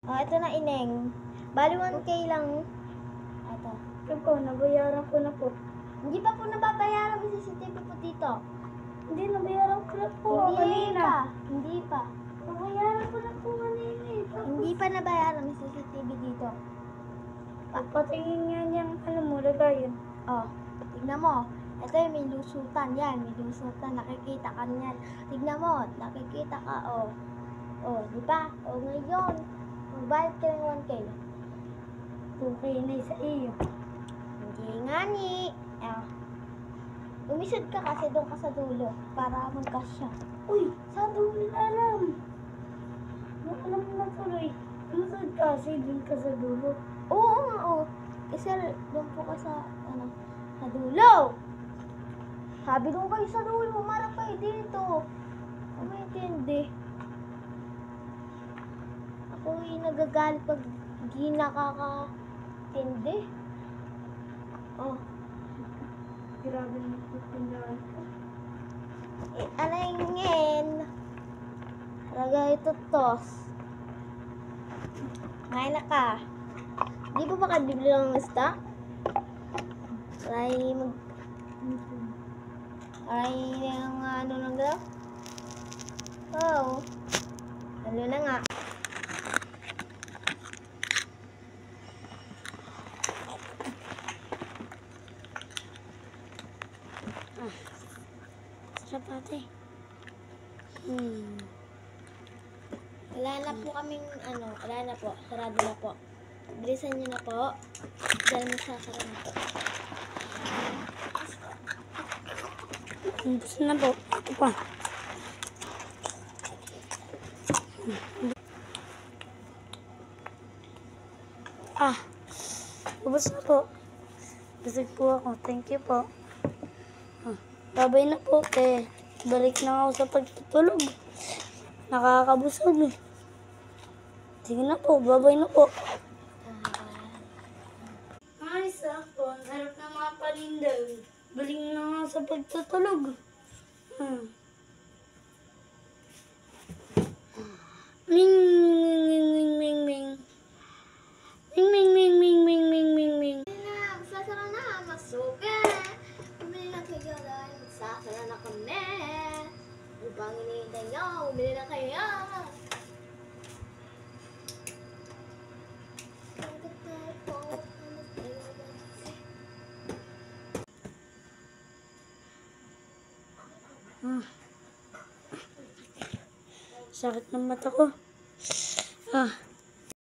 Oh, ito na, Ineng. Bali 1K lang. Ito. Ito po, nabayaran ko na po. Hindi pa po nababayaran. May CCTV po dito. Hindi, nabayaran ko na po. Hindi pa. Nabayaran ko na po kanina eh. Hindi pa nabayaran. May CCTV dito. Patingin nga niyang, mo, lagayan. Oh, tignan mo. Ito yung may lusutan. Yan, may lusutan. Nakikita ka niyan. Tignan mo. Nakikita ka, oh. Oh, di ba? Oh, ngayon. Magbayad ka ng 1K. 2K na sa iyo. Hindi nga ni. Umisod ka kasi doon ka sa dulo para magkasya. Uy, sa dulo na alam. Alam mo na tuloy. Umusod ka kasi doon ka sa dulo. Oo nga, oo. Kasi doon po ka sa, sa dulo. Sabi doon kayo sa dulo, humarap kayo dito. Umitindi. Ako yung nagagalit pag di nakakatindi. Oh. Grabe na po tindahan ko. Alingin. Lagay ito tos. Ngayon na ka. Di ba ba kabibili ng lista? Aray yung ano lang daw? Oh. Ano na nga. Sarap ate. Wala na po kaming wala na po. Sarado na po. Bilisan nyo na po. Dahil magsasara na po. Gusto na po. Ito pa. Ubus na po. Busog po ako. Thank you po. Babay na po. Balik na ako sa pagtutulog. Nakakabusog. Sige na po. Babay na po. Ay, sakto. Ang sarap na mga panindaw. Balik na ako sa pagtutulog. Ming, ming, ming, ming, ming. Ming, ming, ming, ming, ming, ming, ming, ming. Magsasara na. Masuka. Bumili na kayo dahil magsasara na kami. Upang hinihintay nyo. Bumili na kayo. Sakit ng mata ko.